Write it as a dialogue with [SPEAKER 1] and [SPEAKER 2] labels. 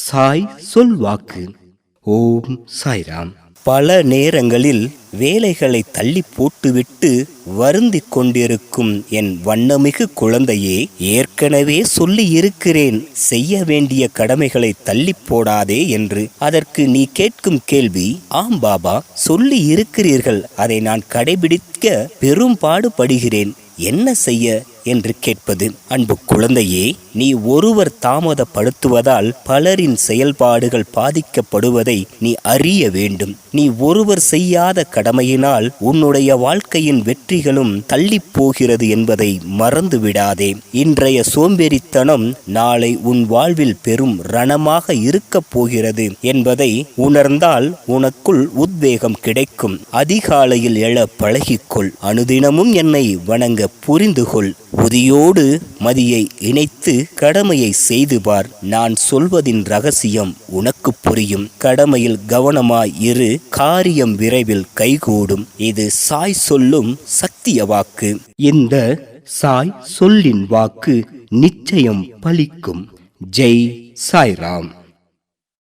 [SPEAKER 1] சாய் சொல்வாக்கு. ஓம் சாய்ராம்.
[SPEAKER 2] பல நேரங்களில் வேலைகளை தள்ளி போட்டுவிட்டு வருந்திக் கொண்டிருக்கும் என் வண்ணமிகு குழந்தையே, ஏற்கனவே சொல்லி இருக்கிறேன் செய்ய வேண்டிய கடமைகளை தள்ளி போடாதே என்று. அதற்கு நீ கேட்கும் கேள்வி, ஆம் பாபா சொல்லி இருக்கிறீர்கள், அதை நான் கடைபிடிக்க பெரும்பாடு படுகிறேன், என்ன செய்ய என்று கேட்பது. அன்பு குழந்தையே, நீ ஒருவர் தாமதப்படுத்துவதால் பலரின் செயல்பாடுகள் பாதிக்கப்படுவதை நீ அறிய வேண்டும். நீ ஒருவர் செய்யாத கடமையினால் உன்னுடைய வாழ்க்கையின் வெற்றிகளும் தள்ளி போகிறது என்பதை மறந்து விடாதே. இன்றைய சோம்பேறித்தனம் நாளை உன் வாழ்வில் பெரும் ரணமாக இருக்கப் போகிறது என்பதை உணர்ந்தால் உனக்குள் உத்வேகம் கிடைக்கும். அதிகாலையில் எழ பழகிக்கொள். அனுதினமும் என்னை வணங்க புரிந்துகொள். உதியோடு மதியை இணைத்து கடமையை செய்து பார். நான் சொல்வதின் ரகசியம் உனக்கு புரியும். கடமையில் கவனமாய் இரு, காரியம் விரைவில் கைகூடும். இது சாய் சொல்லும் சத்திய வாக்கு.
[SPEAKER 1] இந்த சாய் சொல்லின் வாக்கு நிச்சயம் பலிக்கும். ஜெய் சாய்ராம்.